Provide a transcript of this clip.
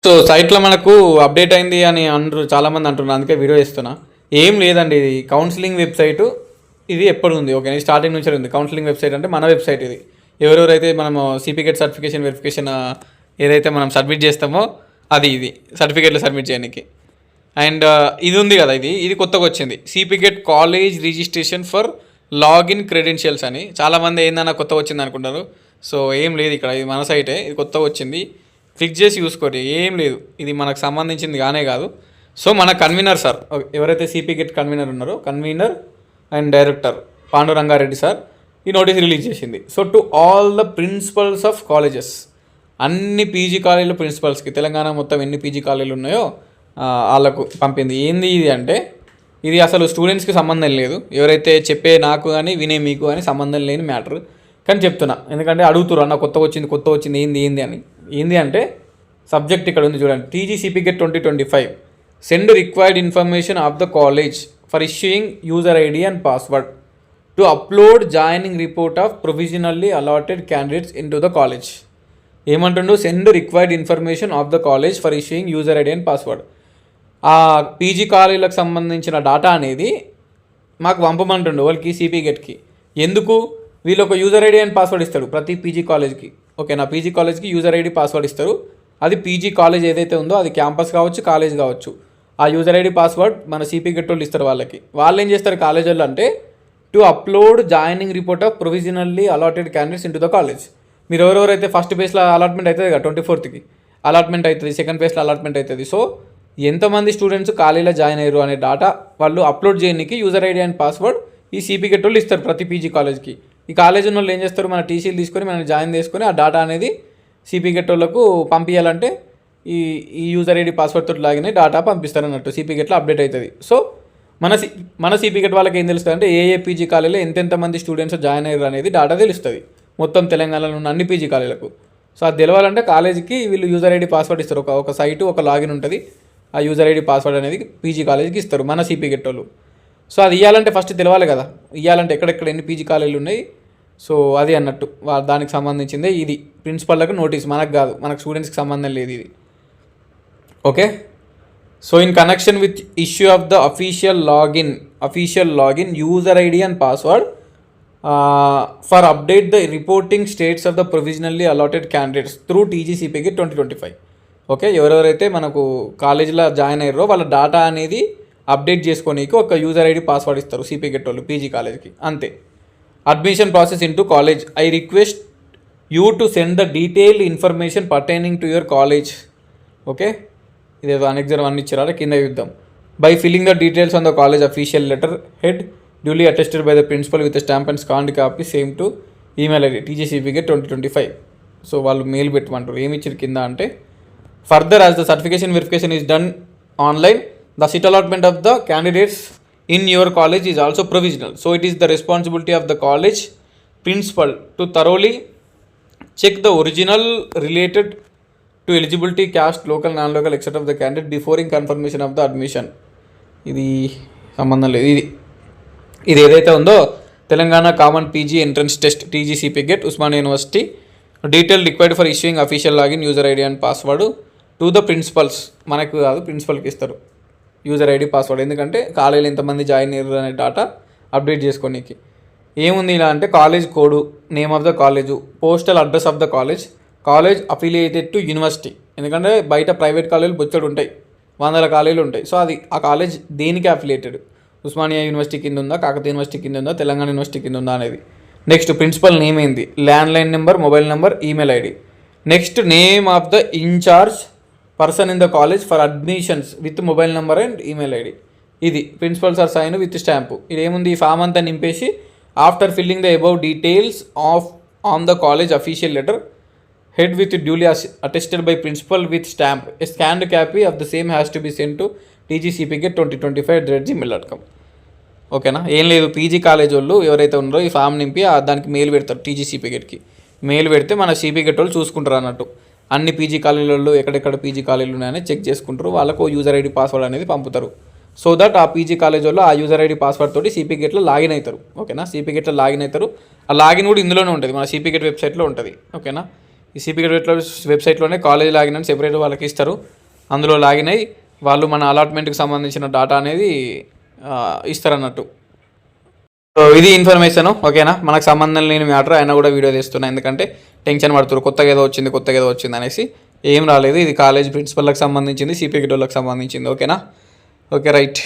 So సైట్లో మనకు update అయింది అని అంటారు, చాలామంది అంటున్నారు, అందుకే వీడియో ఇస్తున్నా. ఏం లేదండి, ఇది కౌన్సిలింగ్ వెబ్సైటు. ఇది ఎప్పుడు ఉంది, ఓకే, స్టార్టింగ్ నుంచి ఉంది. కౌన్సిలింగ్ వెబ్సైట్ అంటే మన వెబ్సైట్ ఇది. ఎవరెవరైతే మనము సిపిగెట్ సర్టిఫికేషన్ వెరిఫికేషన్ ఏదైతే మనం సబ్మిట్ చేస్తామో అది ఇది సర్టిఫికేట్లు సబ్మిట్ చేయడానికి. అండ్ ఇది ఉంది కదా, ఇది కొత్తగా వచ్చింది, సిపిగెట్ college registration for login credentials అని. చాలామంది ఏందన్నా కొత్తగా వచ్చింది అనుకుంటారు. సో ఏం లేదు ఇక్కడ, ఇది మన సైటే, ఇది కొత్తగా వచ్చింది. క్లిక్ చేసి చూసుకోండి, ఏం లేదు, ఇది మనకు సంబంధించింది కానే కాదు. సో మన కన్వీనర్ సార్, ఎవరైతే సిపిగెట్ కన్వీనర్ ఉన్నారో, convener and director Pandurangareddy sir ఈ నోటీస్ రిలీజ్ చేసింది. So to all the principals of colleges, అన్ని పీజీ కాలేజీల ప్రిన్సిపల్స్కి, తెలంగాణ మొత్తం ఎన్ని పీజీ కాలేజీలు ఉన్నాయో వాళ్ళకు పంపింది. ఏంది ఇది అంటే, ఇది అసలు స్టూడెంట్స్కి సంబంధం లేదు, ఎవరైతే చెప్పే నాకు కానీ వినే మీకు కానీ సంబంధం లేని మ్యాటర్. కానీ చెప్తున్నా, ఎందుకంటే అడుగుతున్నారు అన్న కొత్తగా వచ్చింది ఏంది అని. ఏంది అంటే సబ్జెక్ట్ ఇక్కడ ఉంది చూడండి, TGCPGET 2025 send required information of the college for issuing user ID and password to upload joining report of provisionally allotted candidates into the college. ఏమంటుండో, send required information of the college for issuing user ID and password. ఆ PG కాలేజీలకు సంబంధించిన data అనేది మాకు పంపమంటుండు వాళ్ళకి, సిపిగెట్కి. ఎందుకు? వీళ్ళు ఒక యూజర్ ఐడి అండ్ పాస్వర్డ్ ఇస్తాడు ప్రతి పీజీ కాలేజ్కి. ఓకే, నా పీజీ కాలేజ్కి యూజర్ ఐడి పాస్వర్డ్ ఇస్తారు. అది పీజీ కాలేజ్ ఏదైతే ఉందో అది క్యాంపస్ కావచ్చు, కాలేజ్ కావచ్చు. ఆ యూజర్ ఐడి పాస్వర్డ్ మన సిపిగెట్ వాళ్ళు ఇస్తారు వాళ్ళకి. వాళ్ళు ఏం చేస్తారు కాలేజ్ వాళ్ళు అంటే, to upload joining report of provisionally allotted candidates into the college. మీరు ఎవరెవరైతే ఫస్ట్ ఫేజ్లో అలాట్మెంట్ అవుతుంది కదా, 24th అలాట్మెంట్ అవుతుంది, సెకండ్ ఫేజ్లో అలాట్మెంట్ అవుతుంది. సో ఎంతమంది స్టూడెంట్స్ కాలేజీలో జాయిన్ అయ్యారు అనే డేటా వాళ్ళు అప్లోడ్ చేయడానికి యూజర్ ఐడి అండ్ పాస్వర్డ్ ఈ సిపిగెట్ వాళ్ళు ఇస్తారు ప్రతి పీజీ కాలేజ్కి. ఈ కాలేజ్ ఉన్న వాళ్ళు ఏం చేస్తారు, మన టీసీలు తీసుకొని మనం జాయిన్ చేసుకొని ఆ డేటా అనేది సిపిగెట్ వాళ్ళకు పంపించాలంటే ఈ యూజర్ ఐడి పాస్వర్డ్ తోటి లాగిన డేటా పంపిస్తారు అన్నట్టు, సిపిగెట్లో అప్డేట్ అవుతుంది. సో మన సిపిగెట్ వాళ్ళకి ఏం తెలుస్తుంది అంటే, ఏ పీజీ కాలేజీలో ఎంతెంతమంది స్టూడెంట్స్ జాయిన్ అయ్యారు అనేది డేటా తెలుస్తుంది మొత్తం తెలంగాణలో ఉన్న అన్ని పీజీ కాలేజీలకు. సో అది తెలవాలంటే కాలేజీకి వీళ్ళు యూజర్ ఐడి పాస్వర్డ్ ఇస్తారు. ఒక సైటు, ఒక లాగిన్ ఉంటుంది. ఆ యూజర్ ఐడి పాస్వర్డ్ అనేది పీజీ కాలేజీకి ఇస్తారు మన సిపిగెట్ వాళ్ళు. సో అది ఇవ్వాలంటే ఫస్ట్ తెలవాలి కదా, ఇవ్వాలంటే ఎక్కడెక్కడ ఎన్ని పీజీ కాలేజీలు ఉన్నాయి. సో అది అన్నట్టు దానికి సంబంధించిందే ఇది. ప్రిన్సిపల్లకు నోటీస్, మనకు కాదు, మనకు స్టూడెంట్స్కి సంబంధం లేదు ఇది. Okay, so in connection with issue of the official login user ID and password for update the reporting status of the provisionally allotted candidates through TGCPGET 2025. Okay, ఎవరెవరైతే మనకు కాలేజీలో జాయిన్ అయ్యారో వాళ్ళ డేటా అనేది అప్డేట్ చేసుకోనీకి ఒక యూజర్ ఐడి పాస్వర్డ్ ఇస్తారు సిపిగెట్ వాళ్ళు PG కాలేజ్కి, అంతే. Admission process into college, I request you to send the detailed information pertaining to your college. Okay, ఇదేదో అనెక్జర్ 1 ఇచ్చారా, కింద చూద్దాం. By filling the details on the college official letter head duly attested by the principal with stamp and scanned copy same to email ID TGCPGET 2025. So వాళ్ళు mail పెట్టమంటారు. ఏమి ఇచ్చారు కింద అంటే, further as the certification verification is done online, the seat allotment of the candidates in your college is also provisional. So it is the responsibility of the college principal to thoroughly check the original related to eligibility, caste, local, non-local, etc. of the candidate before in confirmation of the admission. ఇది సంబంధం లేదు. ఇది ఏదైతే ఉందో Telangana common PG entrance test TGCPGET Osmania university detail required for issuing official login user ID and password to the principals. మనకు కాదు, ప్రిన్సిపల్కి ఇస్తారు user ID password. ఎందుకంటే కాలేజీలో ఎంతమంది జాయిన్ అయ్యారు అనే డేటా అప్డేట్ చేసుకోనికి. ఏముంది ఇలా అంటే, college code, name of the college, postal address of the college affiliated to university. ఎందుకంటే బయట ప్రైవేట్ కాలేజీలు బొచ్చడు ఉంటాయి, 100 కాలేజీలు ఉంటాయి. సో అది ఆ కాలేజ్ దేనికి అఫిలియేటెడ్, ఉస్మానియా యూనివర్సిటీ కింద ఉందా, కాకతీయ యూనివర్సిటీ కింద ఉందా, తెలంగాణ యూనివర్సిటీ కింద ఉందా అనేది. నెక్స్ట్ ప్రిన్సిపల్ నేమ్ ఏంది, landline number, mobile number, email ID. Next name of the incharge person in the college for admissions with mobile number and email ID. ఇది principal's or sign with stamp. ఇది ఏముంది, ఈ form అంతా నింపేసి after filling the above details on the college official letter head with duly attested by principal with stamp, a scanned copy of the same has to be send to TGCPGET 2025@gmail.com. ఓకేనా, ఏం లేదు, PG college వాళ్ళు ఎవరైతే ఉన్నారో ఈ form నింపి దానికి mail పెడతారు టీజీసీపీగెట్కి. మెయిల్ పెడితే మన సిపిగెట్ వాళ్ళు చూసుకుంటారు అన్నట్టు, అన్ని పీజీ కాలేజీలలో ఎక్కడెక్కడ పీజీ కాలేజీలు ఉన్నాయని చెక్ చేసుకుంటారు. వాళ్ళకు యూజర్ ఐడి పాస్వర్డ్ అనేది పంపుతారు. సో దట్ ఆ పీజీ కాలేజ్ వాళ్ళు ఆ యూజర్ ఐడి పాస్వర్డ్ తోటి సిపిగెట్లో లాగిన్ అవుతారు. ఓకేనా, సిపిగెట్లో లాగిన్ అవుతారు. ఆ లాగిన్ కూడా ఇందులోనే ఉంటుంది, మన సిపిగెట్ వెబ్సైట్లో ఉంటుంది. ఓకేనా, ఈ సిపి క్రెడిట్ వెబ్సైట్లోనే కాలేజ్ లాగిన్ అని సెపరేట్ వాళ్ళకి ఇస్తారు. అందులో లాగిన్ అయ్యి వాళ్ళు మన అలాట్మెంట్కి సంబంధించిన డాటా అనేది ఇస్తారన్నట్టు. సో ఇది ఇన్ఫర్మేషన్, ఓకేనా. మనకు సంబంధం లేని మ్యాటర్ అయినా కూడా వీడియో తీస్తున్నా, ఎందుకంటే టెన్షన్ పడుతున్నారు కొత్తగా ఏదో వచ్చింది అనేసి. ఏం రాలేదు, ఇది కాలేజ్ ప్రిన్సిపల్కి సంబంధించింది, సిపి క్రెడిట్కి సంబంధించింది, ఓకేనా. Okay right.